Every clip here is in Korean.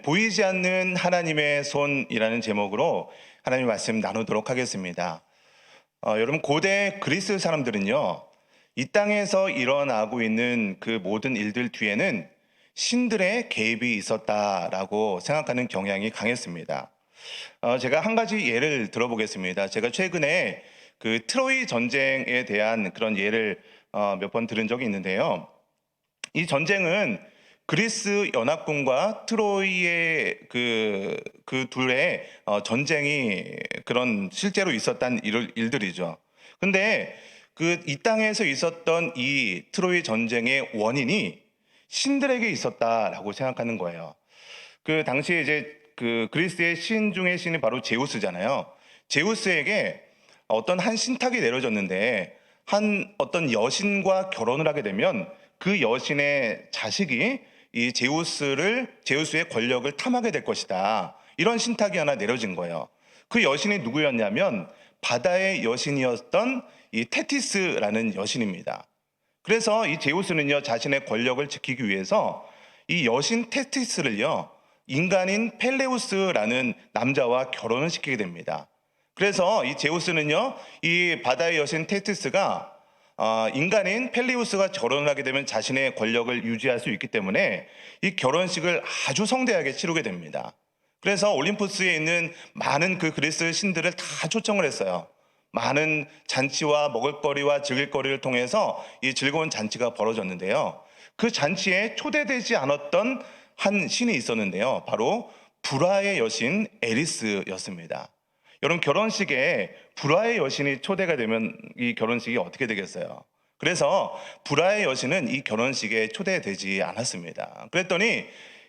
보이지 않는 하나님의 손이라는 제목으로 하나님의 말씀 나누도록 하겠습니다. 여러분, 고대 그리스 사람들은요, 이 땅에서 일어나고 있는 그 모든 일들 뒤에는 신들의 개입이 있었다라고 생각하는 경향이 강했습니다. 제가 한 가지 예를 들어보겠습니다. 제가 최근에 그 트로이 전쟁에 대한 그런 예를 몇 번 들은 적이 있는데요. 이 전쟁은 그리스 연합군과 트로이의 그 둘의 전쟁이 그런 실제로 있었던 일들이죠. 근데 이 땅에서 있었던 이 트로이 전쟁의 원인이 신들에게 있었다라고 생각하는 거예요. 그 당시에 이제 그 그리스의 신 중의 신이 바로 제우스잖아요. 제우스에게 어떤 한 신탁이 내려졌는데 한 어떤 여신과 결혼을 하게 되면 그 여신의 자식이 이 제우스의 권력을 탐하게 될 것이다. 이런 신탁이 하나 내려진 거예요. 그 여신이 누구였냐면 바다의 여신이었던 이 테티스라는 여신입니다. 그래서 이 제우스는요, 자신의 권력을 지키기 위해서 이 여신 테티스를요, 인간인 펠레우스라는 남자와 결혼을 시키게 됩니다. 그래서 이 제우스는요, 이 바다의 여신 테티스가 인간인 펠리우스가 결혼을 하게 되면 자신의 권력을 유지할 수 있기 때문에 이 결혼식을 아주 성대하게 치르게 됩니다. 그래서 올림푸스에 있는 많은 그 그리스 신들을 다 초청을 했어요. 많은 잔치와 먹을거리와 즐길거리를 통해서 이 즐거운 잔치가 벌어졌는데요. 그 잔치에 초대되지 않았던 한 신이 있었는데요. 바로 불화의 여신 에리스였습니다. 여러분, 결혼식에 불화의 여신이 초대가 되면 이 결혼식이 어떻게 되겠어요? 그래서 불화의 여신은 이 결혼식에 초대되지 않았습니다. 그랬더니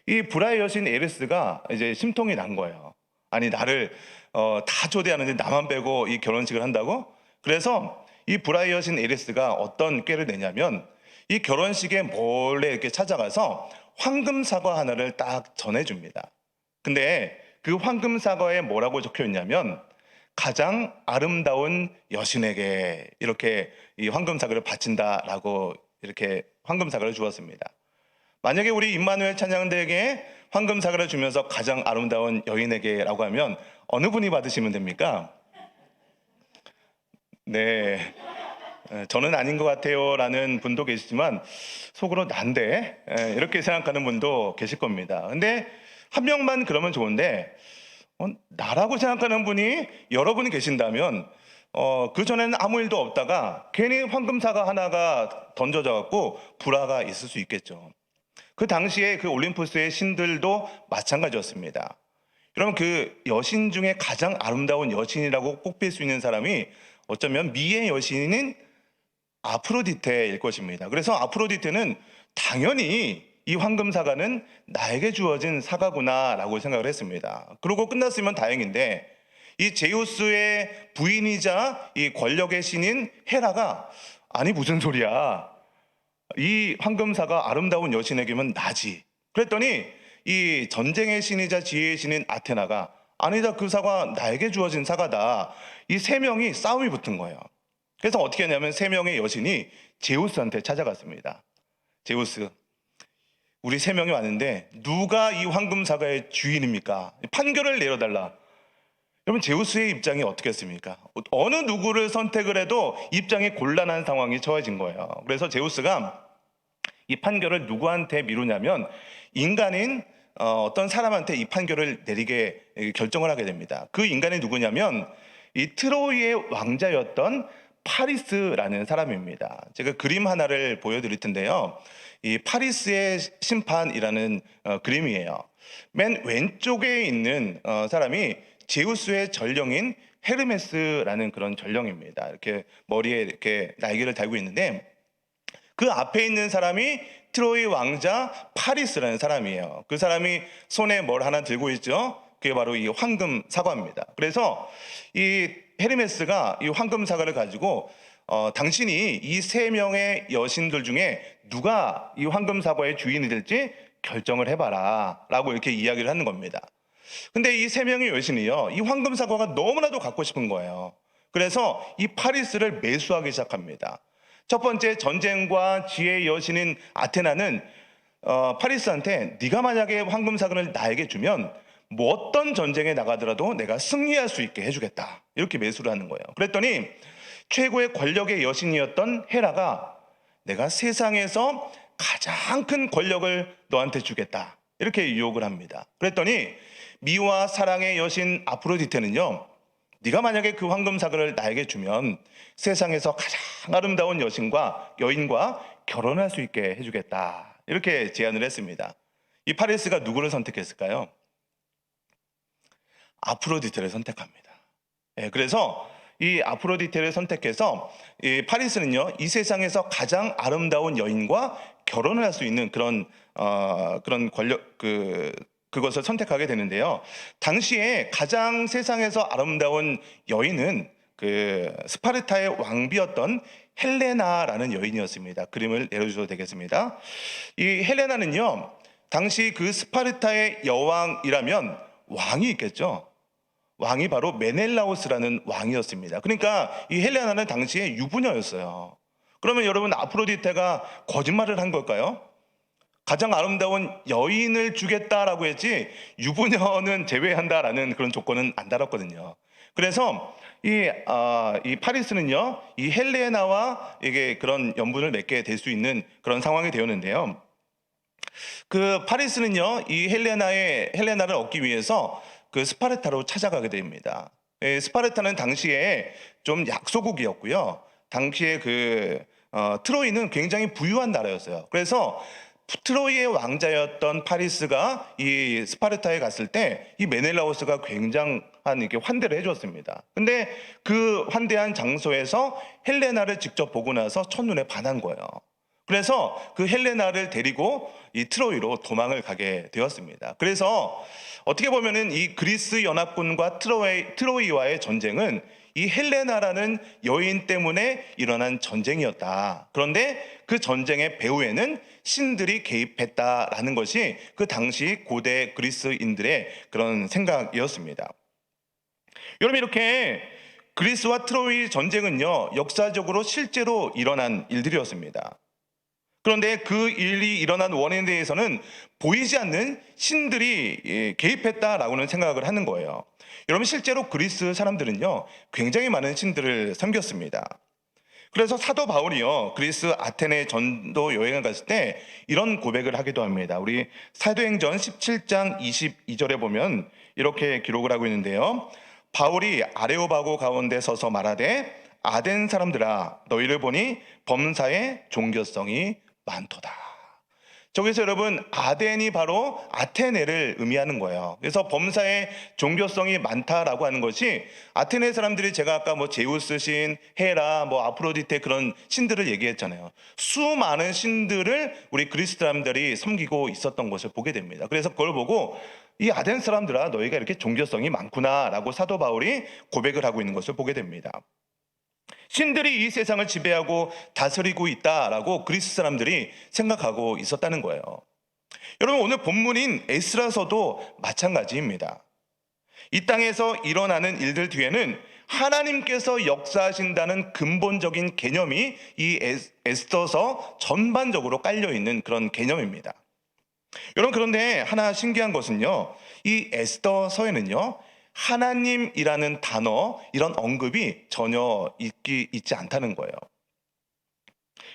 이 불화의 여신 에리스가 이제 심통이 난 거예요. 아니, 나를 다 초대하는데 나만 빼고 이 결혼식을 한다고? 그래서 이 불화의 여신 에리스가 어떤 꾀를 내냐면 이 결혼식에 몰래 이렇게 찾아가서 황금 사과 하나를 딱 전해줍니다. 근데 그 황금 사과에 뭐라고 적혀 있냐면 가장 아름다운 여신에게 이렇게 이 황금 사과를 바친다라고 이렇게 황금 사과를 주었습니다. 만약에 우리 임마누엘 찬양대에게 황금 사과를 주면서 가장 아름다운 여인에게라고 하면 어느 분이 받으시면 됩니까? 네, 저는 아닌 것 같아요 라는 분도 계시지만 속으로 난데 이렇게 생각하는 분도 계실 겁니다. 근데 한 명만 그러면 좋은데 나라고 생각하는 분이 여러분이 계신다면 그전에는 아무 일도 없다가 괜히 황금사과 하나가 던져져 갖고 불화가 있을 수 있겠죠. 그 당시에 그 올림푸스의 신들도 마찬가지였습니다. 여러분, 그 여신 중에 가장 아름다운 여신이라고 꼽힐 수 있는 사람이 어쩌면 미의 여신인 아프로디테일 것입니다. 그래서 아프로디테는 당연히 이 황금 사과는 나에게 주어진 사과구나라고 생각을 했습니다. 그러고 끝났으면 다행인데 이 제우스의 부인이자 이 권력의 신인 헤라가 아니 무슨 소리야, 이 황금 사과 아름다운 여신에게만 나지. 그랬더니 이 전쟁의 신이자 지혜의 신인 아테나가 아니다, 그 사과 나에게 주어진 사과다. 이 세 명이 싸움이 붙은 거예요. 그래서 어떻게 했냐면 세 명의 여신이 제우스한테 찾아갔습니다. 제우스, 우리 세 명이 왔는데 누가 이 황금 사과의 주인입니까? 판결을 내려달라. 여러분, 제우스의 입장이 어떻겠습니까? 어느 누구를 선택을 해도 입장이 곤란한 상황이 처해진 거예요. 그래서 제우스가 이 판결을 누구한테 미루냐면 인간인 어떤 사람한테 이 판결을 내리게 결정을 하게 됩니다. 그 인간이 누구냐면 이 트로이의 왕자였던 파리스라는 사람입니다. 제가 그림 하나를 보여드릴 텐데요. 이 파리스의 심판이라는 그림이에요. 맨 왼쪽에 있는 사람이 제우스의 전령인 헤르메스라는 그런 전령입니다. 이렇게 머리에 이렇게 날개를 달고 있는데 그 앞에 있는 사람이 트로이 왕자 파리스라는 사람이에요. 그 사람이 손에 뭘 하나 들고 있죠. 그게 바로 이 황금 사과입니다. 그래서 이 헤르메스가 이 황금 사과를 가지고 당신이 이 세 명의 여신들 중에 누가 이 황금 사과의 주인이 될지 결정을 해봐라 라고 이렇게 이야기를 하는 겁니다. 근데 이 세 명의 여신이요, 이 황금 사과가 너무나도 갖고 싶은 거예요. 그래서 이 파리스를 매수하기 시작합니다. 첫 번째, 전쟁과 지혜의 여신인 아테나는 파리스한테 네가 만약에 황금사근을 나에게 주면 뭐 어떤 전쟁에 나가더라도 내가 승리할 수 있게 해주겠다. 이렇게 매수를 하는 거예요. 그랬더니 최고의 권력의 여신이었던 헤라가 내가 세상에서 가장 큰 권력을 너한테 주겠다. 이렇게 유혹을 합니다. 그랬더니 미와 사랑의 여신 아프로디테는요, 네가 만약에 그 황금사근을 나에게 주면 세상에서 가장 아름다운 여인과 결혼할 수 있게 해주겠다. 이렇게 제안을 했습니다. 이 파리스가 누구를 선택했을까요? 아프로디테를 선택합니다. 그래서 이 아프로디테를 선택해서 이 파리스는요, 이 세상에서 가장 아름다운 여인과 결혼을 할 수 있는 그런 권력 그것을 선택하게 되는데요. 당시에 가장 세상에서 아름다운 여인은 그 스파르타의 왕비였던 헬레나라는 여인이었습니다. 그림을 내려주셔도 되겠습니다. 이 헬레나는요, 당시 그 스파르타의 여왕이라면 왕이 있겠죠. 왕이 바로 메넬라우스라는 왕이었습니다. 그러니까 이 헬레나는 당시에 유부녀였어요. 그러면 여러분, 아프로디테가 거짓말을 한 걸까요? 가장 아름다운 여인을 주겠다라고 했지 유부녀는 제외한다라는 그런 조건은 안 달았거든요. 그래서 이 파리스는요, 이 헬레나와 이게 그런 연분을 맺게 될 수 있는 그런 상황이 되었는데요. 그 파리스는요, 이 헬레나를 얻기 위해서 그 스파르타로 찾아가게 됩니다. 스파르타는 당시에 좀 약소국이었고요. 당시에 트로이는 굉장히 부유한 나라였어요. 그래서 트로이의 왕자였던 파리스가 이 스파르타에 갔을 때 이 메넬라우스가 굉장한 이렇게 환대를 해줬습니다. 근데 그 환대한 장소에서 헬레나를 직접 보고 나서 첫눈에 반한 거예요. 그래서 그 헬레나를 데리고 이 트로이로 도망을 가게 되었습니다. 그래서 어떻게 보면은 이 그리스 연합군과 트로이와의 전쟁은 이 헬레나라는 여인 때문에 일어난 전쟁이었다. 그런데 그 전쟁의 배후에는 신들이 개입했다라는 것이 그 당시 고대 그리스인들의 그런 생각이었습니다. 여러분, 이렇게 그리스와 트로이 전쟁은요, 역사적으로 실제로 일어난 일들이었습니다. 그런데 그 일이 일어난 원인에 대해서는 보이지 않는 신들이 개입했다라고는 생각을 하는 거예요. 여러분, 실제로 그리스 사람들은요, 굉장히 많은 신들을 섬겼습니다. 그래서 사도 바울이요, 그리스 아테네 전도 여행을 갔을 때 이런 고백을 하기도 합니다. 우리 사도행전 17장 22절에 보면 이렇게 기록을 하고 있는데요. 바울이 아레오바고 가운데 서서 말하되 아덴 사람들아, 너희를 보니 범사에 종교성이 많도다. 저기서 여러분, 아덴이 바로 아테네를 의미하는 거예요. 그래서 범사에 종교성이 많다라고 하는 것이, 아테네 사람들이 제가 아까 뭐 제우스 신, 헤라, 뭐 아프로디테 그런 신들을 얘기했잖아요. 수많은 신들을 우리 그리스 사람들이 섬기고 있었던 것을 보게 됩니다. 그래서 그걸 보고 이 아덴 사람들아, 너희가 이렇게 종교성이 많구나라고 사도 바울이 고백을 하고 있는 것을 보게 됩니다. 신들이 이 세상을 지배하고 다스리고 있다라고 그리스 사람들이 생각하고 있었다는 거예요. 여러분, 오늘 본문인 에스라서도 마찬가지입니다. 이 땅에서 일어나는 일들 뒤에는 하나님께서 역사하신다는 근본적인 개념이 이 에스더서 전반적으로 깔려있는 그런 개념입니다. 여러분, 그런데 하나 신기한 것은요, 이 에스더서에는요, 하나님이라는 단어, 이런 언급이 전혀 있지 않다는 거예요.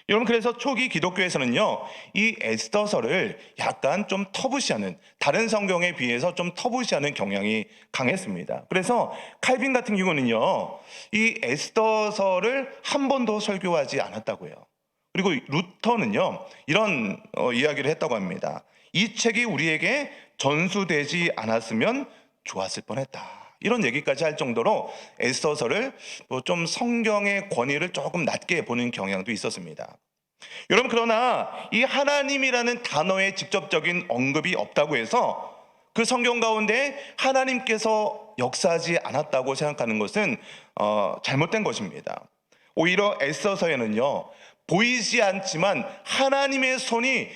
여러분, 그래서 초기 기독교에서는요, 이 에스더서를 약간 좀 터부시하는, 다른 성경에 비해서 좀 터부시하는 경향이 강했습니다. 그래서 칼빈 같은 경우는요, 이 에스더서를 한 번도 설교하지 않았다고요. 그리고 루터는요, 이런 이야기를 했다고 합니다. 이 책이 우리에게 전수되지 않았으면 좋았을 뻔했다. 이런 얘기까지 할 정도로 에스더서를 좀 성경의 권위를 조금 낮게 보는 경향도 있었습니다. 여러분, 그러나 이 하나님이라는 단어의 직접적인 언급이 없다고 해서 그 성경 가운데 하나님께서 역사하지 않았다고 생각하는 것은 잘못된 것입니다. 오히려 에스더서에는요, 보이지 않지만 하나님의 손이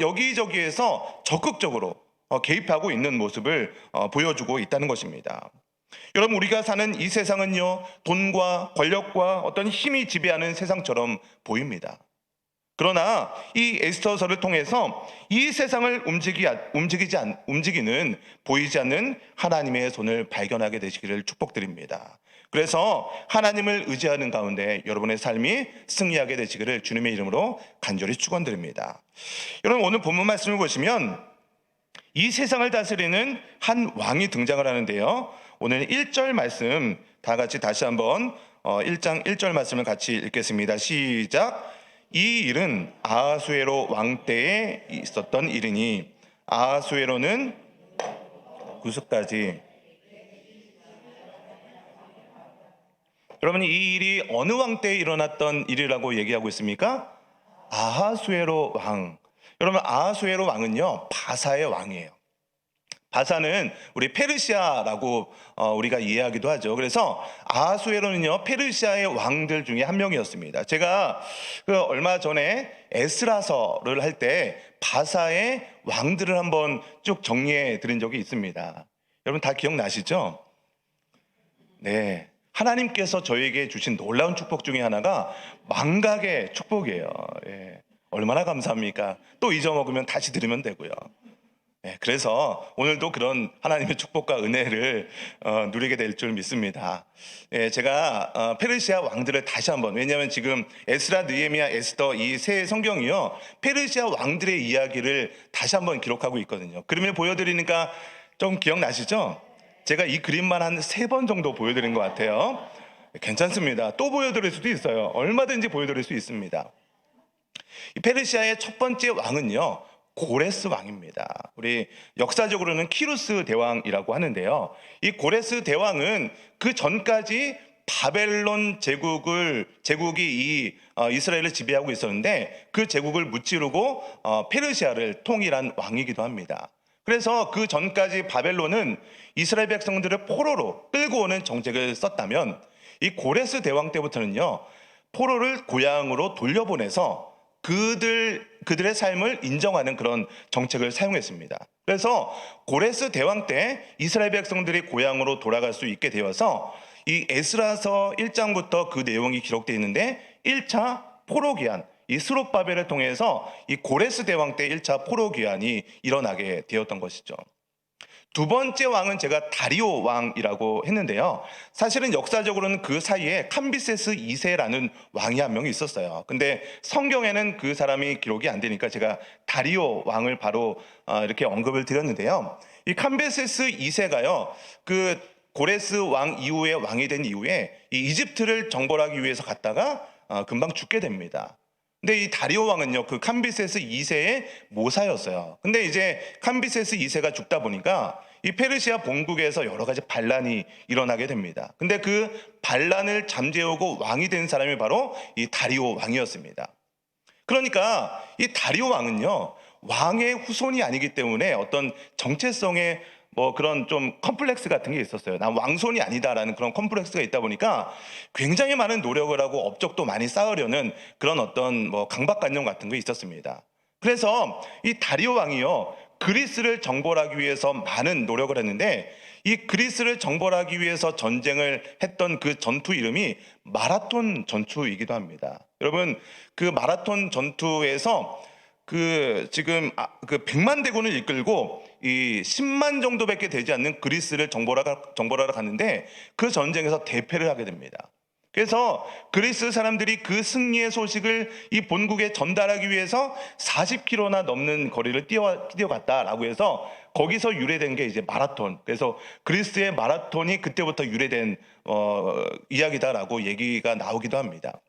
여기저기에서 적극적으로 개입하고 있는 모습을 보여주고 있다는 것입니다. 여러분, 우리가 사는 이 세상은요, 돈과 권력과 어떤 힘이 지배하는 세상처럼 보입니다. 그러나 이 에스더서를 통해서 이 세상을 움직이는 보이지 않는 하나님의 손을 발견하게 되시기를 축복드립니다. 그래서 하나님을 의지하는 가운데 여러분의 삶이 승리하게 되시기를 주님의 이름으로 간절히 축원드립니다. 여러분, 오늘 본문 말씀을 보시면 이 세상을 다스리는 한 왕이 등장을 하는데요. 오늘 1절 말씀 다 같이 다시 한번 1장 1절 말씀을 같이 읽겠습니다. 시작. 이 일은 아하수에로 왕 때에 있었던 일이니 아하수에로는 구스까지. 여러분, 이 일이 어느 왕 때에 일어났던 일이라고 얘기하고 있습니까? 아하수에로 왕. 여러분, 아하수에로 왕은요, 바사의 왕이에요. 바사는 우리 페르시아라고 우리가 이해하기도 하죠. 그래서 아하수에로는요, 페르시아의 왕들 중에 한 명이었습니다. 제가 얼마 전에 에스라서를 할 때 바사의 왕들을 한번 쭉 정리해 드린 적이 있습니다. 여러분 다 기억나시죠? 네. 하나님께서 저에게 주신 놀라운 축복 중에 하나가 망각의 축복이에요. 예. 얼마나 감사합니까? 또 잊어먹으면 다시 드리면 되고요. 네, 그래서 오늘도 그런 하나님의 축복과 은혜를 누리게 될 줄 믿습니다. 제가 페르시아 왕들을 다시 한번, 왜냐하면 지금 에스라, 느헤미야, 에스더 이 세 성경이요, 페르시아 왕들의 이야기를 다시 한번 기록하고 있거든요. 그림을 보여드리니까 좀 기억나시죠? 제가 이 그림만 한 3번 정도 보여드린 것 같아요. 괜찮습니다. 또 보여드릴 수도 있어요. 얼마든지 보여드릴 수 있습니다. 이 페르시아의 첫 번째 왕은요, 고레스 왕입니다. 우리 역사적으로는 키루스 대왕이라고 하는데요. 이 고레스 대왕은 그 전까지 바벨론 제국이 이스라엘을 지배하고 있었는데 그 제국을 무찌르고 페르시아를 통일한 왕이기도 합니다. 그래서 그 전까지 바벨론은 이스라엘 백성들을 포로로 끌고 오는 정책을 썼다면 이 고레스 대왕 때부터는요, 포로를 고향으로 돌려보내서 그들의 삶을 인정하는 그런 정책을 사용했습니다. 그래서 고레스 대왕 때 이스라엘 백성들이 고향으로 돌아갈 수 있게 되어서 이 에스라서 1장부터 그 내용이 기록되어 있는데 1차 포로 귀환, 이 스룹바벨을 통해서 이 고레스 대왕 때 1차 포로 귀환이 일어나게 되었던 것이죠. 두 번째 왕은 제가 다리오 왕이라고 했는데요. 사실은 역사적으로는 그 사이에 캄비세스 2세라는 왕이 한 명이 있었어요. 근데 성경에는 그 사람이 기록이 안 되니까 제가 다리오 왕을 바로 이렇게 언급을 드렸는데요. 이 캄비세스 2세가요, 그 고레스 왕 이후에 왕이 된 이후에 이 이집트를 정벌하기 위해서 갔다가 금방 죽게 됩니다. 근데 이 다리오 왕은요, 그 캄비세스 2세의 모사였어요. 근데 이제 캄비세스 2세가 죽다 보니까 이 페르시아 본국에서 여러 가지 반란이 일어나게 됩니다. 근데 그 반란을 잠재우고 왕이 된 사람이 바로 이 다리오 왕이었습니다. 그러니까 이 다리오 왕은요, 왕의 후손이 아니기 때문에 어떤 정체성의 그런 좀 컴플렉스 같은 게 있었어요. 난 왕손이 아니다라는 그런 컴플렉스가 있다 보니까 굉장히 많은 노력을 하고 업적도 많이 쌓으려는 그런 어떤 강박관념 같은 게 있었습니다. 그래서 이 다리오 왕이요, 그리스를 정벌하기 위해서 많은 노력을 했는데 이 그리스를 정벌하기 위해서 전쟁을 했던 그 전투 이름이 마라톤 전투이기도 합니다. 여러분, 그 마라톤 전투에서 지금 그 100만 대군을 이끌고 이 10만 정도밖에 되지 않는 그리스를 정벌하러 갔는데 그 전쟁에서 대패를 하게 됩니다. 그래서 그리스 사람들이 그 승리의 소식을 이 본국에 전달하기 위해서 40km나 넘는 거리를 뛰어갔다라고 해서 거기서 유래된 게 이제 마라톤. 그래서 그리스의 마라톤이 그때부터 유래된 이야기다라고 얘기가 나오기도 합니다.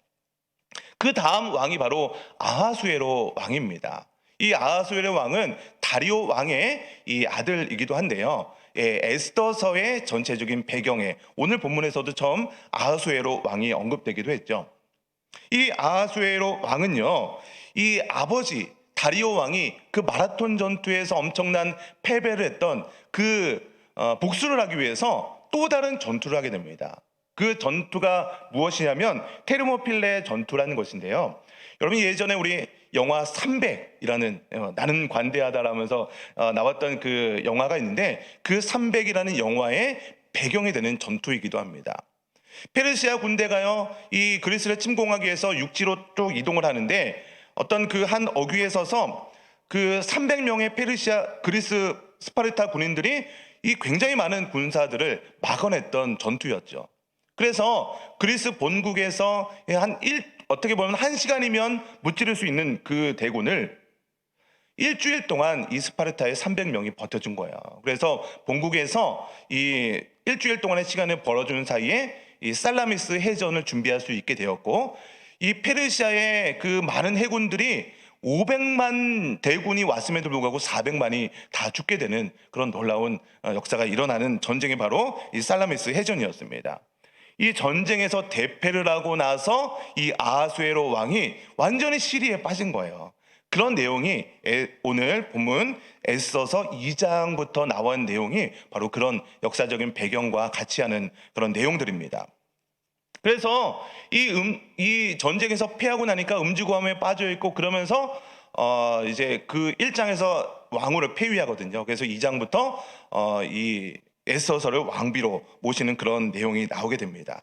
그 다음 왕이 바로 아하수에로 왕입니다. 이 아하수에로 왕은 다리오 왕의 이 아들이기도 한데요. 에스더서의 전체적인 배경에 오늘 본문에서도 처음 아하수에로 왕이 언급되기도 했죠. 이 아하수에로 왕은요, 이 아버지 다리오 왕이 그 마라톤 전투에서 엄청난 패배를 했던 복수를 하기 위해서 또 다른 전투를 하게 됩니다. 그 전투가 무엇이냐면 테르모필레 전투라는 것인데요. 여러분, 예전에 우리 영화 300이라는 나는 관대하다라면서 나왔던 그 영화가 있는데 그 300이라는 영화의 배경이 되는 전투이기도 합니다. 페르시아 군대가요, 이 그리스를 침공하기 위해서 육지로 쭉 이동을 하는데 어떤 그 한 어귀에 서서 그 300명의 페르시아 그리스 스파르타 군인들이 이 굉장히 많은 군사들을 막아냈던 전투였죠. 그래서 그리스 본국에서 어떻게 보면 1시간이면 무찌를 수 있는 그 대군을 일주일 동안 이 스파르타의 300명이 버텨준 거예요. 그래서 본국에서 이 일주일 동안의 시간을 벌어주는 사이에 이 살라미스 해전을 준비할 수 있게 되었고, 이 페르시아의 그 많은 해군들이 500만 대군이 왔음에도 불구하고 400만이 다 죽게 되는 그런 놀라운 역사가 일어나는 전쟁이 바로 이 살라미스 해전이었습니다. 이 전쟁에서 대패를 하고 나서 이 아하수에로 왕이 완전히 시리에 빠진 거예요. 그런 내용이 오늘 본문 에스더서 2장부터 나온 내용이 바로 그런 역사적인 배경과 같이 하는 그런 내용들입니다. 그래서 이 전쟁에서 패하고 나니까 음주고함에 빠져 있고 그러면서 이제 그 1장에서 왕후를 폐위하거든요. 그래서 2장부터 이 에스더서를 왕비로 모시는 그런 내용이 나오게 됩니다.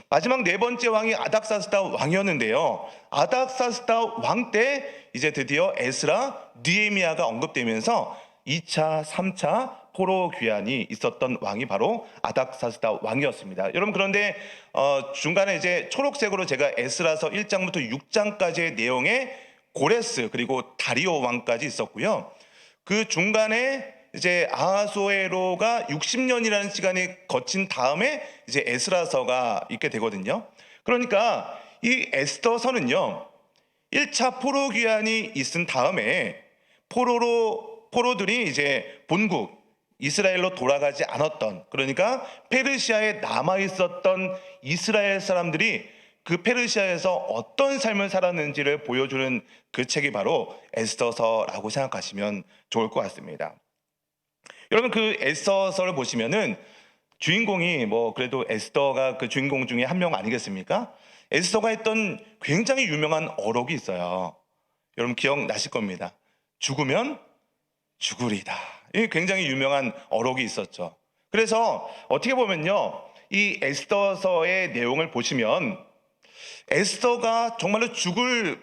마지막 네 번째 왕이 아닥사스다 왕이었는데요. 아닥사스다 왕 때 이제 드디어 에스라, 느헤미야가 언급되면서 2차, 3차 포로 귀환이 있었던 왕이 바로 아닥사스다 왕이었습니다. 여러분, 그런데 중간에 이제 초록색으로 제가 에스라서 1장부터 6장까지의 내용에 고레스 그리고 다리오 왕까지 있었고요. 그 중간에 이제 아하수에로가 60년이라는 시간이 거친 다음에 이제 에스라서가 있게 되거든요. 그러니까 이 에스더서는요, 1차 포로 귀환이 있은 다음에 포로들이 이제 본국 이스라엘로 돌아가지 않았던, 그러니까 페르시아에 남아 있었던 이스라엘 사람들이 그 페르시아에서 어떤 삶을 살았는지를 보여주는 그 책이 바로 에스더서라고 생각하시면 좋을 것 같습니다. 여러분, 그 에스더서를 보시면은 주인공이 그래도 에스더가 그 주인공 중에 한 명 아니겠습니까? 에스더가 했던 굉장히 유명한 어록이 있어요. 여러분 기억나실 겁니다. 죽으면 죽으리다. 이 굉장히 유명한 어록이 있었죠. 그래서 어떻게 보면요, 이 에스더서의 내용을 보시면 에스더가 정말로 죽을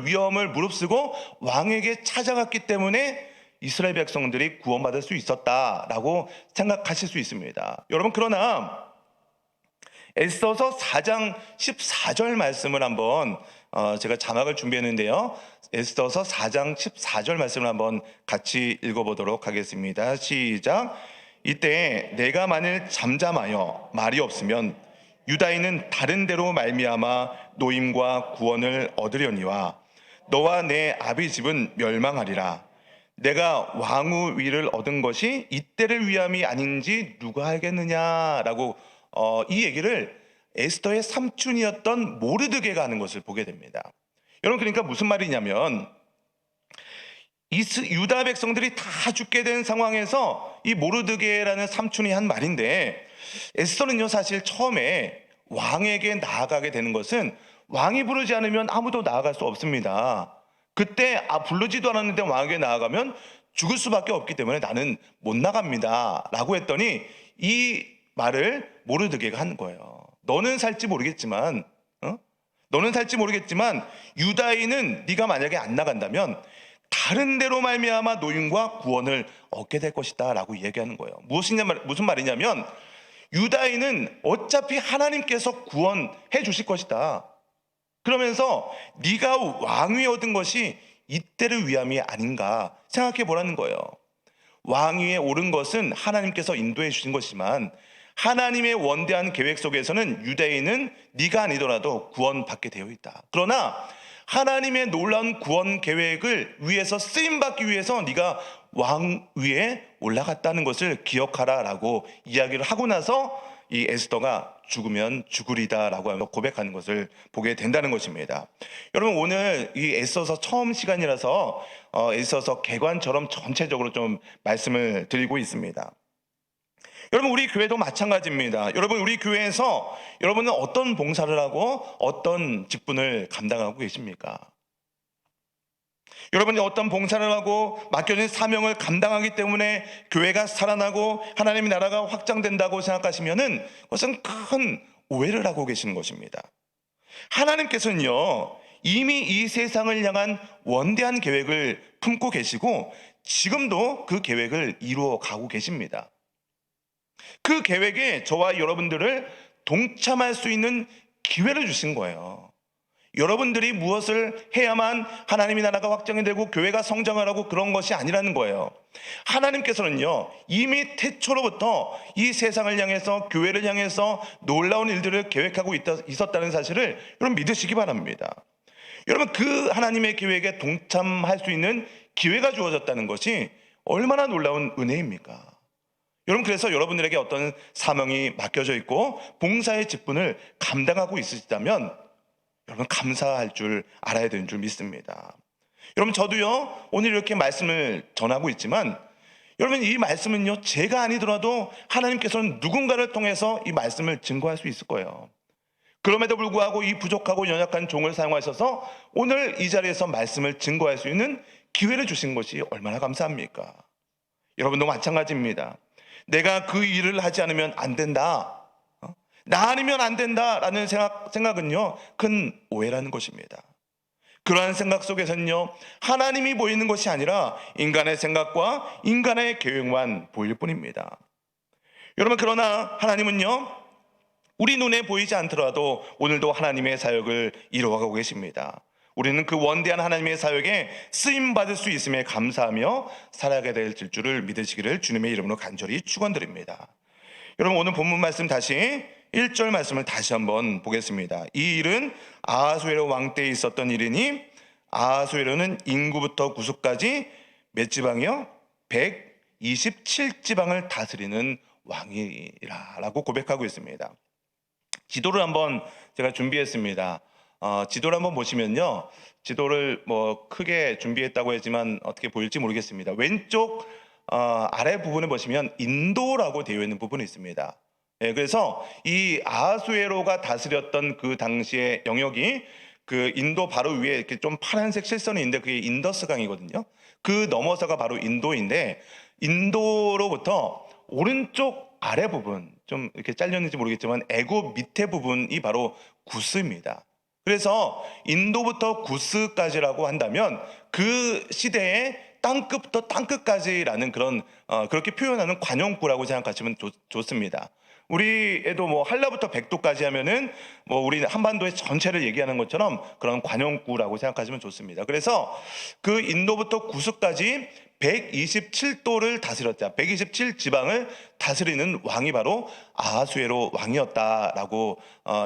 위험을 무릅쓰고 왕에게 찾아갔기 때문에 이스라엘 백성들이 구원받을 수 있었다라고 생각하실 수 있습니다. 여러분, 그러나 에스더서 4장 14절 말씀을 한번 제가 자막을 준비했는데요. 에스더서 4장 14절 말씀을 한번 같이 읽어보도록 하겠습니다. 시작. 이때 내가 만일 잠잠하여 말이 없으면 유다인은 다른 데로 말미암아 노임과 구원을 얻으려니와 너와 내 아비 집은 멸망하리라. 내가 왕후 위를 얻은 것이 이때를 위함이 아닌지 누가 알겠느냐라고 이 얘기를 에스더의 삼촌이었던 모르드게가 하는 것을 보게 됩니다. 여러분, 그러니까 무슨 말이냐면 유다 백성들이 다 죽게 된 상황에서 이 모르드게라는 삼촌이 한 말인데, 에스더는요 사실 처음에 왕에게 나아가게 되는 것은 왕이 부르지 않으면 아무도 나아갈 수 없습니다. 그때 부르지도 않았는데 왕에게 나아가면 죽을 수밖에 없기 때문에 나는 못 나갑니다 라고 했더니 이 말을 모르드게가 한 거예요. 너는 살지 모르겠지만 유다인은 네가 만약에 안 나간다면 다른 데로 말미암아 노임과 구원을 얻게 될 것이다 라고 얘기하는 거예요. 무슨 말이냐면 유다인은 어차피 하나님께서 구원해 주실 것이다. 그러면서 네가 왕위 얻은 것이 이때를 위함이 아닌가 생각해 보라는 거예요. 왕위에 오른 것은 하나님께서 인도해 주신 것이지만 하나님의 원대한 계획 속에서는 유대인은 네가 아니더라도 구원받게 되어 있다. 그러나 하나님의 놀라운 구원 계획을 위해서 쓰임받기 위해서 네가 왕위에 올라갔다는 것을 기억하라라고 이야기를 하고 나서 이 에스더가 죽으면 죽으리다라고 하면서 고백하는 것을 보게 된다는 것입니다. 여러분, 오늘 이 에스더서 처음 시간이라서 에스더서 개관처럼 전체적으로 좀 말씀을 드리고 있습니다. 여러분, 우리 교회도 마찬가지입니다. 여러분, 우리 교회에서 여러분은 어떤 봉사를 하고 어떤 직분을 감당하고 계십니까? 여러분이 어떤 봉사를 하고 맡겨진 사명을 감당하기 때문에 교회가 살아나고 하나님의 나라가 확장된다고 생각하시면은 그것은 큰 오해를 하고 계시는 것입니다. 하나님께서는요, 이미 이 세상을 향한 원대한 계획을 품고 계시고 지금도 그 계획을 이루어 가고 계십니다. 그 계획에 저와 여러분들을 동참할 수 있는 기회를 주신 거예요. 여러분들이 무엇을 해야만 하나님의 나라가 확장이 되고 교회가 성장을 하고 그런 것이 아니라는 거예요. 하나님께서는요, 이미 태초로부터 이 세상을 향해서, 교회를 향해서 놀라운 일들을 계획하고 있었다는 사실을 여러분 믿으시기 바랍니다. 여러분, 그 하나님의 계획에 동참할 수 있는 기회가 주어졌다는 것이 얼마나 놀라운 은혜입니까? 여러분, 그래서 여러분들에게 어떤 사명이 맡겨져 있고 봉사의 직분을 감당하고 있으시다면 여러분 감사할 줄 알아야 되는 줄 믿습니다. 여러분, 저도요 오늘 이렇게 말씀을 전하고 있지만 여러분, 이 말씀은요 제가 아니더라도 하나님께서는 누군가를 통해서 이 말씀을 증거할 수 있을 거예요. 그럼에도 불구하고 이 부족하고 연약한 종을 사용하셔서 오늘 이 자리에서 말씀을 증거할 수 있는 기회를 주신 것이 얼마나 감사합니까? 여러분도 마찬가지입니다. 내가 그 일을 하지 않으면 안 된다, 나 아니면 안 된다라는 생각은요 큰 오해라는 것입니다. 그러한 생각 속에서는요 하나님이 보이는 것이 아니라 인간의 생각과 인간의 계획만 보일 뿐입니다. 여러분, 그러나 하나님은요 우리 눈에 보이지 않더라도 오늘도 하나님의 사역을 이루어가고 계십니다. 우리는 그 원대한 하나님의 사역에 쓰임받을 수 있음에 감사하며 살아가게 될 줄을 믿으시기를 주님의 이름으로 간절히 축원드립니다. 여러분, 오늘 본문 말씀 다시 1절 말씀을 다시 한번 보겠습니다. 이 일은 아하수에로 왕 때에 있었던 일이니 아하수에로는 인구부터 구수까지 몇 지방이요? 127지방을 다스리는 왕이라 라고 고백하고 있습니다. 지도를 한번 제가 준비했습니다. 지도를 한번 보시면요, 지도를 뭐 크게 준비했다고 했지만 어떻게 보일지 모르겠습니다. 왼쪽 아래 부분에 보시면 인도라고 되어 있는 부분이 있습니다. 예, 그래서 이 아하수에로가 다스렸던 그 당시의 영역이 그 인도 바로 위에 이렇게 좀 파란색 실선이 있는데 그게 인더스 강이거든요. 그 넘어서가 바로 인도인데, 인도로부터 오른쪽 아래 부분, 좀 이렇게 잘렸는지 모르겠지만 애굽 밑에 부분이 바로 구스입니다. 그래서 인도부터 구스까지라고 한다면 그 시대의 땅끝부터 땅끝까지라는 그런 그렇게 표현하는 관용구라고 생각하시면 좋습니다. 우리에도 뭐 한라부터 백도까지 하면은 뭐 우리 한반도의 전체를 얘기하는 것처럼 그런 관용구라고 생각하시면 좋습니다. 그래서 그 인도부터 구스까지 127도를 다스렸다, 127지방을 다스리는 왕이 바로 아하수에로 왕이었다라고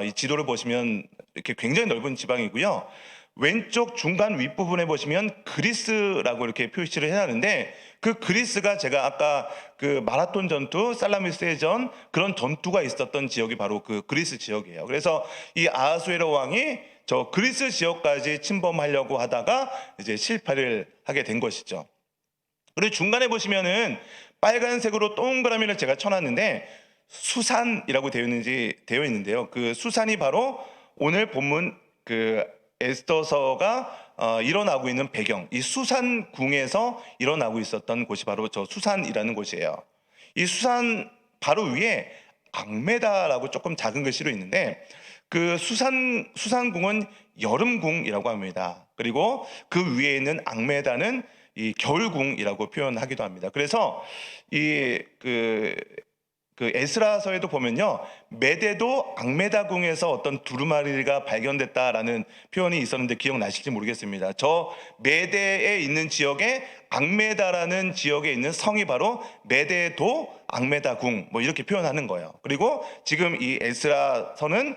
이 지도를 보시면 이렇게 굉장히 넓은 지방이고요. 왼쪽 중간 윗부분에 보시면 그리스라고 이렇게 표시를 해놨는데, 그 그리스가 제가 아까 그 마라톤 전투, 살라미스의 전, 그런 전투가 있었던 지역이 바로 그 그리스 지역이에요. 그래서 이 아하수에로 왕이 저 그리스 지역까지 침범하려고 하다가 이제 실패를 하게 된 것이죠. 그리고 중간에 보시면은 빨간색으로 동그라미를 제가 쳐놨는데 수산이라고 되어 있는데요. 그 수산이 바로 오늘 본문 그 에스더서가 일어나고 있는 배경, 이 수산궁에서 일어나고 있었던 곳이 바로 저 수산이라는 곳이에요. 이 수산 바로 위에 악메다라고 조금 작은 글씨로 있는데, 그 수산궁은 여름궁이라고 합니다. 그리고 그 위에 있는 악메다는 이 겨울궁이라고 표현하기도 합니다. 그래서 그 에스라서에도 보면요, 메대도 악메다궁에서 어떤 두루마리가 발견됐다라는 표현이 있었는데 기억나실지 모르겠습니다. 저 메대에 있는 지역에 악메다라는 지역에 있는 성이 바로 메대도 악메다궁, 뭐 이렇게 표현하는 거예요. 그리고 지금 이 에스라서는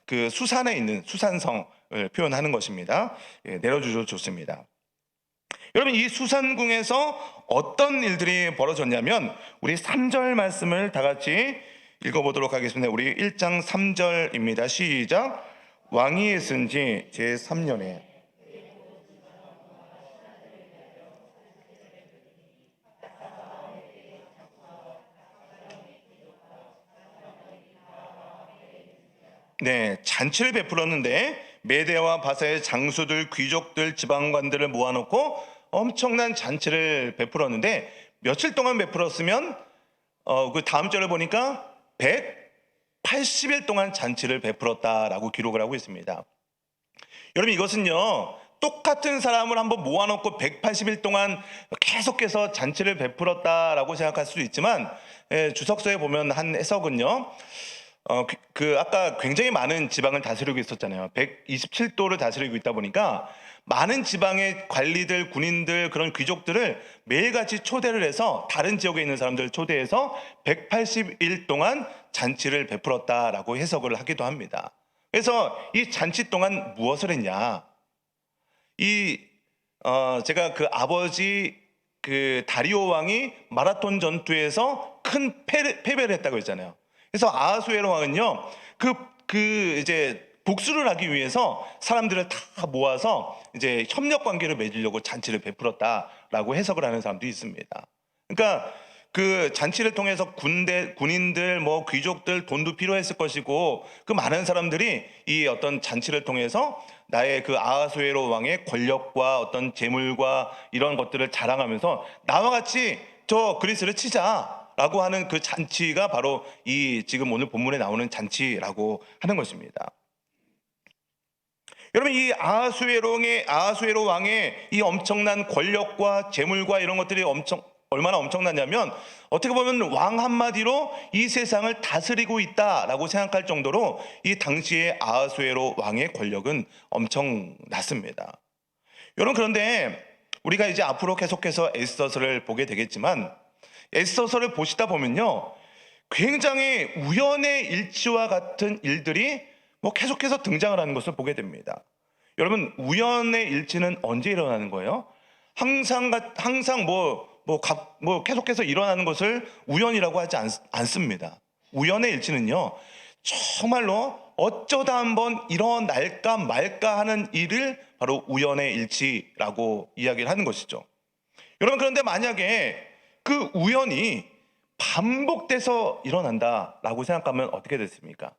그 수산에 있는 수산성을 표현하는 것입니다. 예, 내려주셔도 좋습니다. 여러분, 이 수산궁에서 어떤 일들이 벌어졌냐면 우리 3절 말씀을 다 같이 읽어보도록 하겠습니다. 우리 1장 3절입니다. 시작. 왕이 있은 지 제3년에 네, 잔치를 베풀었는데 메대와 바사의 장수들, 귀족들, 지방관들을 모아놓고 엄청난 잔치를 베풀었는데 며칠 동안 베풀었으면 그 다음 절을 보니까 180일 동안 잔치를 베풀었다라고 기록을 하고 있습니다. 여러분 이것은요, 똑같은 사람을 한번 모아놓고 180일 동안 계속해서 잔치를 베풀었다라고 생각할 수도 있지만, 주석서에 보면 한 해석은요, 아까 굉장히 많은 지방을 다스리고 있었잖아요. 127도를 다스리고 있다 보니까 많은 지방의 관리들, 군인들, 그런 귀족들을 매일같이 초대를 해서 다른 지역에 있는 사람들을 초대해서 180일 동안 잔치를 베풀었다라고 해석을 하기도 합니다. 그래서 이 잔치 동안 무엇을 했냐? 제가 그 아버지 그 다리오 왕이 마라톤 전투에서 큰 패배를 했다고 했잖아요. 그래서 아하수에로 왕은요, 이제 복수를 하기 위해서 사람들을 다 모아서 이제 협력 관계를 맺으려고 잔치를 베풀었다라고 해석을 하는 사람도 있습니다. 그러니까 그 잔치를 통해서 군인들, 뭐 귀족들 돈도 필요했을 것이고, 그 많은 사람들이 이 어떤 잔치를 통해서 나의 그 아하수에로 왕의 권력과 어떤 재물과 이런 것들을 자랑하면서 나와 같이 저 그리스를 치자라고 하는 그 잔치가 바로 이 지금 오늘 본문에 나오는 잔치라고 하는 것입니다. 여러분 이 아하수에로 왕의 이 엄청난 권력과 재물과 이런 것들이 얼마나 엄청나냐면, 어떻게 보면 왕 한마디로 이 세상을 다스리고 있다라고 생각할 정도로 이 당시의 아하수에로 왕의 권력은 엄청났습니다. 여러분 그런데 우리가 이제 앞으로 계속해서 에스더서를 보게 되겠지만, 에스더서를 보시다 보면요, 굉장히 우연의 일치와 같은 일들이 계속해서 등장을 하는 것을 보게 됩니다. 여러분 우연의 일치는 언제 일어나는 거예요? 항상 계속해서 일어나는 것을 우연이라고 하지 않습니다. 우연의 일치는요, 정말로 어쩌다 한번 일어날까 말까 하는 일을 바로 우연의 일치라고 이야기를 하는 것이죠. 여러분 그런데 만약에 그 우연이 반복돼서 일어난다라고 생각하면 어떻게 됐습니까?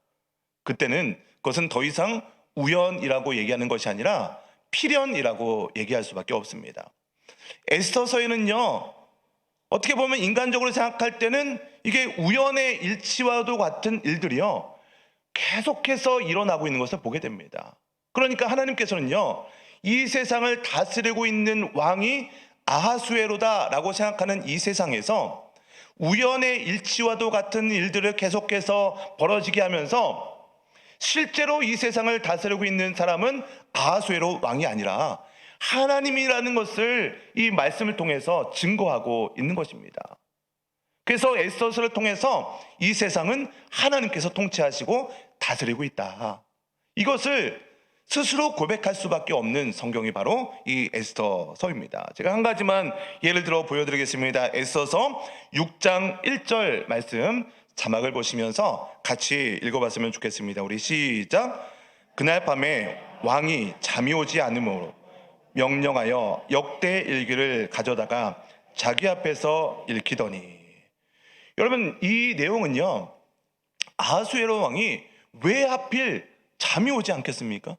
그때는 그것은 더 이상 우연이라고 얘기하는 것이 아니라 필연이라고 얘기할 수밖에 없습니다. 에스더서에는요, 어떻게 보면 인간적으로 생각할 때는 이게 우연의 일치와도 같은 일들이요, 계속해서 일어나고 있는 것을 보게 됩니다. 그러니까 하나님께서는요, 이 세상을 다스리고 있는 왕이 아하수에로다라고 생각하는 이 세상에서 우연의 일치와도 같은 일들을 계속해서 벌어지게 하면서, 실제로 이 세상을 다스리고 있는 사람은 아하수에로 왕이 아니라 하나님이라는 것을 이 말씀을 통해서 증거하고 있는 것입니다. 그래서 에스더서를 통해서 이 세상은 하나님께서 통치하시고 다스리고 있다, 이것을 스스로 고백할 수밖에 없는 성경이 바로 이 에스더서입니다. 제가 한 가지만 예를 들어 보여드리겠습니다. 에스더서 6장 1절 말씀 자막을 보시면서 같이 읽어봤으면 좋겠습니다. 우리 시작. 그날 밤에 왕이 잠이 오지 않으므로 명령하여 역대 일기를 가져다가 자기 앞에서 읽히더니. 여러분 이 내용은요, 아하수에로 왕이 왜 하필 잠이 오지 않겠습니까?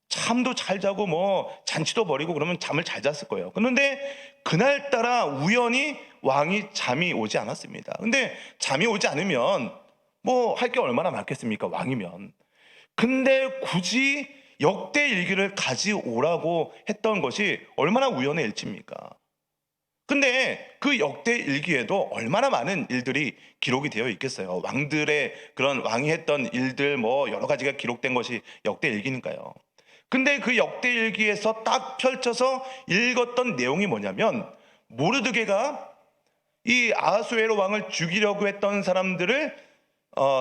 잠도 잘 자고 잔치도 벌이고 그러면 잠을 잘 잤을 거예요. 그런데 그날따라 우연히 왕이 잠이 오지 않았습니다. 근데 잠이 오지 않으면 할 게 얼마나 많겠습니까, 왕이면. 근데 굳이 역대 일기를 가져오라고 했던 것이 얼마나 우연의 일치입니까? 근데 그 역대 일기에도 얼마나 많은 일들이 기록이 되어 있겠어요. 왕들의 그런 왕이 했던 일들 여러 가지가 기록된 것이 역대 일기니까요. 근데 그 역대 일기에서 딱 펼쳐서 읽었던 내용이 뭐냐면, 모르드게가 이 아하수에로 왕을 죽이려고 했던 사람들을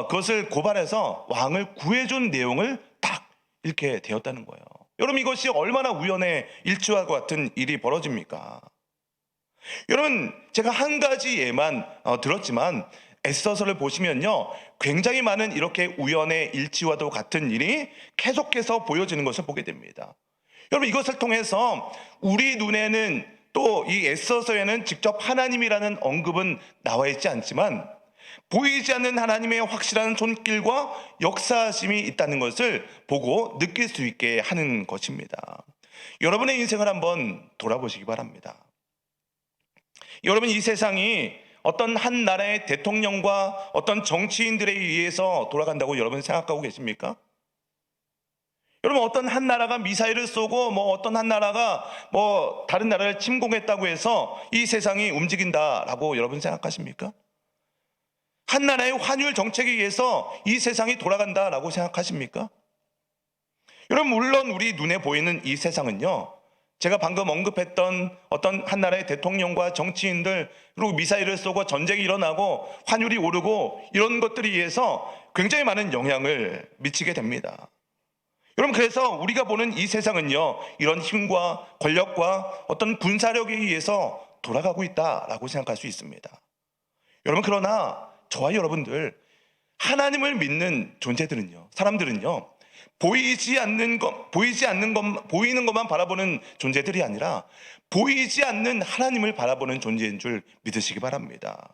그것을 고발해서 왕을 구해준 내용을 딱 읽게 되었다는 거예요. 여러분 이것이 얼마나 우연의 일치와 같은 일이 벌어집니까? 여러분 제가 한 가지 예만 들었지만, 에스더서를 보시면요, 굉장히 많은 이렇게 우연의 일치와도 같은 일이 계속해서 보여지는 것을 보게 됩니다. 여러분 이것을 통해서 우리 눈에는, 또 이 에스더서에는 직접 하나님이라는 언급은 나와 있지 않지만, 보이지 않는 하나님의 확실한 손길과 역사하심이 있다는 것을 보고 느낄 수 있게 하는 것입니다. 여러분의 인생을 한번 돌아보시기 바랍니다. 여러분 이 세상이 어떤 한 나라의 대통령과 어떤 정치인들에 의해서 돌아간다고 여러분 생각하고 계십니까? 여러분, 어떤 한 나라가 미사일을 쏘고 어떤 한 나라가 다른 나라를 침공했다고 해서 이 세상이 움직인다라고 여러분 생각하십니까? 한 나라의 환율 정책에 의해서 이 세상이 돌아간다라고 생각하십니까? 여러분, 물론 우리 눈에 보이는 이 세상은요, 제가 방금 언급했던 어떤 한 나라의 대통령과 정치인들, 그리고 미사일을 쏘고 전쟁이 일어나고 환율이 오르고 이런 것들에 의해서 굉장히 많은 영향을 미치게 됩니다. 여러분, 그래서 우리가 보는 이 세상은요, 이런 힘과 권력과 어떤 군사력에 의해서 돌아가고 있다라고 생각할 수 있습니다. 여러분, 그러나 저와 여러분들, 하나님을 믿는 존재들은요, 사람들은요, 보이는 것만 바라보는 존재들이 아니라 보이지 않는 하나님을 바라보는 존재인 줄 믿으시기 바랍니다.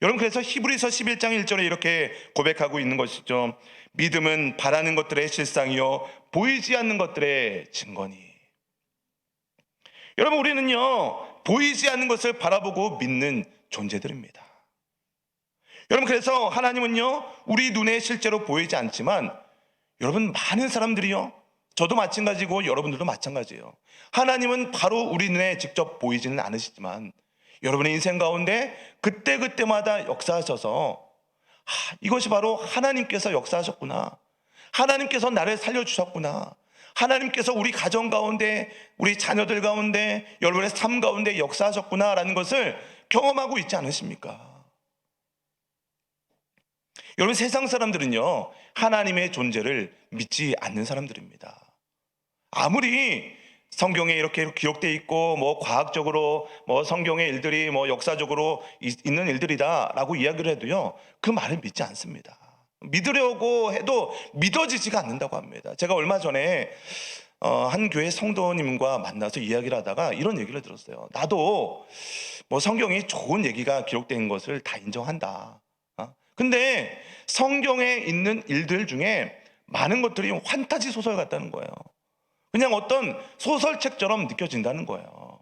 여러분, 그래서 히브리서 11장 1절에 이렇게 고백하고 있는 것이죠. 믿음은 바라는 것들의 실상이요 보이지 않는 것들의 증거니. 여러분, 우리는요, 보이지 않는 것을 바라보고 믿는 존재들입니다. 여러분, 그래서 하나님은요, 우리 눈에 실제로 보이지 않지만, 여러분, 많은 사람들이요, 저도 마찬가지고 여러분들도 마찬가지예요. 하나님은 바로 우리 눈에 직접 보이지는 않으시지만 여러분의 인생 가운데 그때그때마다 역사하셔서 이것이 바로 하나님께서 역사하셨구나, 하나님께서 나를 살려주셨구나, 하나님께서 우리 가정 가운데, 우리 자녀들 가운데, 여러분의 삶 가운데 역사하셨구나라는 것을 경험하고 있지 않으십니까? 여러분, 세상 사람들은요, 하나님의 존재를 믿지 않는 사람들입니다. 아무리 성경에 이렇게 기록되어 있고 과학적으로 성경의 일들이 역사적으로 있는 일들이다라고 이야기를 해도요, 그 말을 믿지 않습니다. 믿으려고 해도 믿어지지가 않는다고 합니다. 제가 얼마 전에 한 교회 성도님과 만나서 이야기를 하다가 이런 얘기를 들었어요. 나도 성경이 좋은 얘기가 기록된 것을 다 인정한다. 근데 성경에 있는 일들 중에 많은 것들이 환타지 소설 같다는 거예요. 그냥 어떤 소설책처럼 느껴진다는 거예요.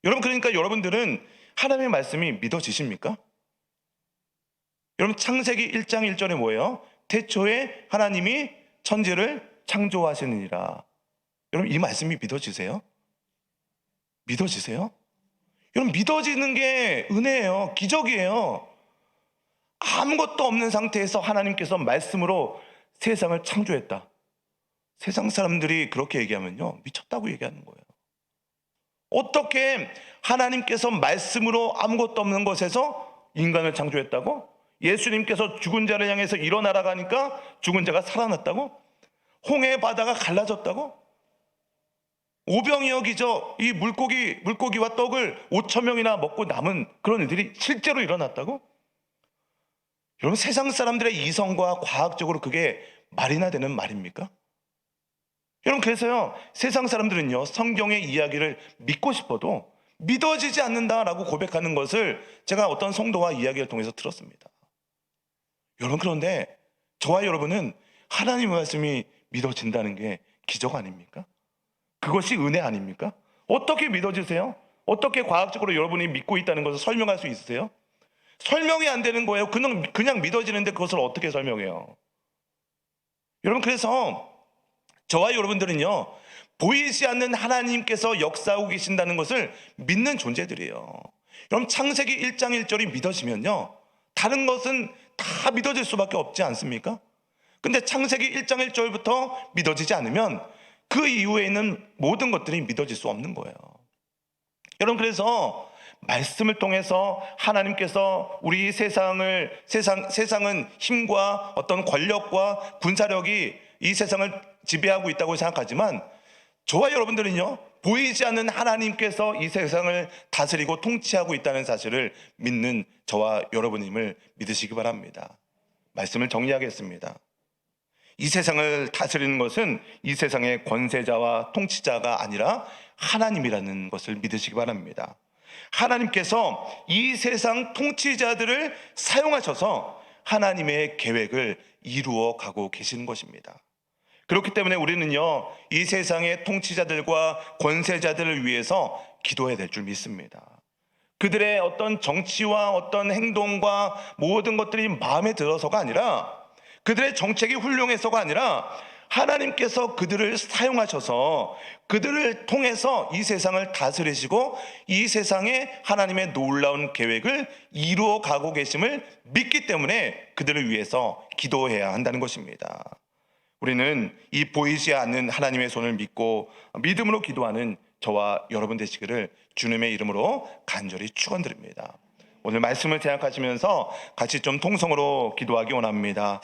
여러분, 그러니까 여러분들은 하나님의 말씀이 믿어지십니까? 여러분, 창세기 1장 1절에 뭐예요? 태초에 하나님이 천지를 창조하시느니라. 여러분, 이 말씀이 믿어지세요? 믿어지세요? 여러분, 믿어지는 게 은혜예요. 기적이에요. 아무것도 없는 상태에서 하나님께서 말씀으로 세상을 창조했다. 세상 사람들이 그렇게 얘기하면요, 미쳤다고 얘기하는 거예요. 어떻게 하나님께서 말씀으로 아무것도 없는 것에서 인간을 창조했다고? 예수님께서 죽은 자를 향해서 일어나라고 하니까 죽은 자가 살아났다고? 홍해 바다가 갈라졌다고? 오병이어 기적, 이 물고기와 떡을 5천 명이나 먹고 남은 그런 일들이 실제로 일어났다고? 여러분, 세상 사람들의 이성과 과학적으로 그게 말이나 되는 말입니까? 여러분, 그래서요, 세상 사람들은요, 성경의 이야기를 믿고 싶어도 믿어지지 않는다라고 고백하는 것을 제가 어떤 성도와 이야기를 통해서 들었습니다. 여러분, 그런데 저와 여러분은 하나님의 말씀이 믿어진다는 게 기적 아닙니까? 그것이 은혜 아닙니까? 어떻게 믿어지세요? 어떻게 과학적으로 여러분이 믿고 있다는 것을 설명할 수 있으세요? 설명이 안 되는 거예요. 그냥 믿어지는데 그것을 어떻게 설명해요? 여러분, 그래서 저와 여러분들은요, 보이지 않는 하나님께서 역사하고 계신다는 것을 믿는 존재들이에요. 여러분, 창세기 1장 1절이 믿어지면요, 다른 것은 다 믿어질 수밖에 없지 않습니까? 근데 창세기 1장 1절부터 믿어지지 않으면 그 이후에 있는 모든 것들이 믿어질 수 없는 거예요. 여러분, 그래서 말씀을 통해서 하나님께서 우리 세상은 힘과 어떤 권력과 군사력이 이 세상을 지배하고 있다고 생각하지만, 저와 여러분들은요, 보이지 않는 하나님께서 이 세상을 다스리고 통치하고 있다는 사실을 믿는 저와 여러분임을 믿으시기 바랍니다. 말씀을 정리하겠습니다. 이 세상을 다스리는 것은 이 세상의 권세자와 통치자가 아니라 하나님이라는 것을 믿으시기 바랍니다. 하나님께서 이 세상 통치자들을 사용하셔서 하나님의 계획을 이루어 가고 계시는 것입니다. 그렇기 때문에 우리는요, 이 세상의 통치자들과 권세자들을 위해서 기도해야 될 줄 믿습니다. 그들의 어떤 정치와 어떤 행동과 모든 것들이 마음에 들어서가 아니라, 그들의 정책이 훌륭해서가 아니라, 하나님께서 그들을 사용하셔서 그들을 통해서 이 세상을 다스리시고 이 세상에 하나님의 놀라운 계획을 이루어 가고 계심을 믿기 때문에 그들을 위해서 기도해야 한다는 것입니다. 우리는 이 보이지 않는 하나님의 손을 믿고 믿음으로 기도하는 저와 여러분 되시기를 주님의 이름으로 간절히 축원드립니다. 오늘 말씀을 생각하시면서 같이 좀 통성으로 기도하기 원합니다.